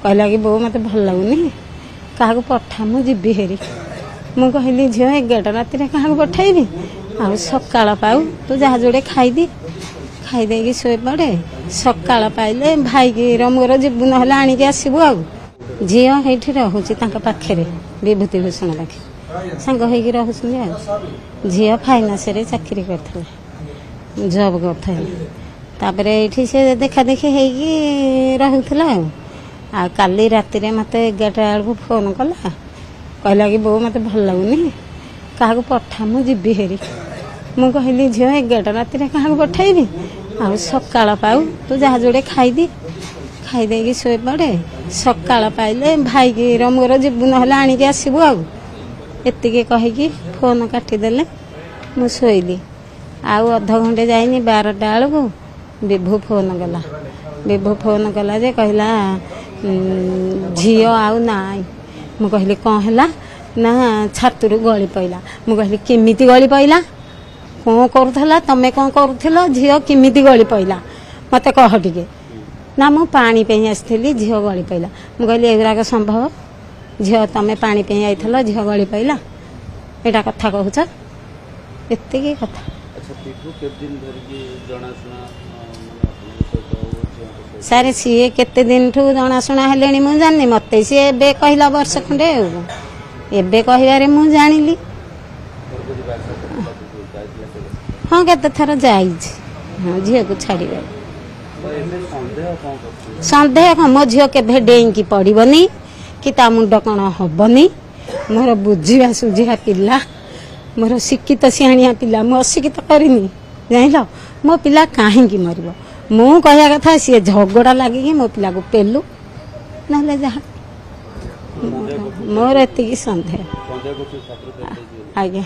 कहला कि बो मत भल लगुनि क्या पठा मुझे हेरी मु कहली झील 11 राति क्या पठेबी आ सकाल पाऊ तू जहाँ जोड़े खाईदी खाईदे शोए पड़े सकाल पाइले भाई की मोर जीवु ना आणिकी आसबू आ झील ये रोचे पाखे विभूति भूषण पाखे सांग हो झील फाइनान्स चाकरी कर जब कर ये से देखा देखी रोला आ काली राति मत 11 बेलू फोन कला कहला कि बो मत भल लगुनि क्या पठा मुझे हेरी मु कहली झील 11 राति क्या पठेबी आ सकाल पाऊ तू जहाँ जोड़े खाईदी खाईदे शोए पड़े सकाल पाइले भाई की मोर जीवु ना आणिकी आसबू आ एतिके कहीकि फोन काटिदेले मु शोइली आउ अध घंटे जाइनी 12टा बेलू विभू फोन कला विभू फोन कला जे कहला झील आउ नाई मु कहली कौन है ना छातु गली पड़ा मु कहली केमिति गली पड़ा कौन करूला तमें कौन करूल झील केमिति गली पड़ा मत कह टिके ना मु पानी पे आसती झील गली पड़ा मु कहली एगुराक संभव झील तमें पानी पे आइल झील गली पड़ा यहाँ कथा कहूच एति कथा सारे सी केते दिन ठू जनाशुना हेले मुझे जानी मत सी ए कहला वर्ष खंडे एबे कहबारे मु जानिली हाँ केते थर जाई हाँ झील को छाड़ी सन्देह मो झील के डेईकी पड़बनी कि ता मुंड कौन हेनी मोर बुझा सुझा पिला मोर शिक्षित सियाणिया पिला मु अशिक्षित करनी जान मो पिला कहीं मर मु कह कथा सी झगड़ा लगे मो पिला को पेलु ना जहाँ मोर एति सन्देह आज्ञा।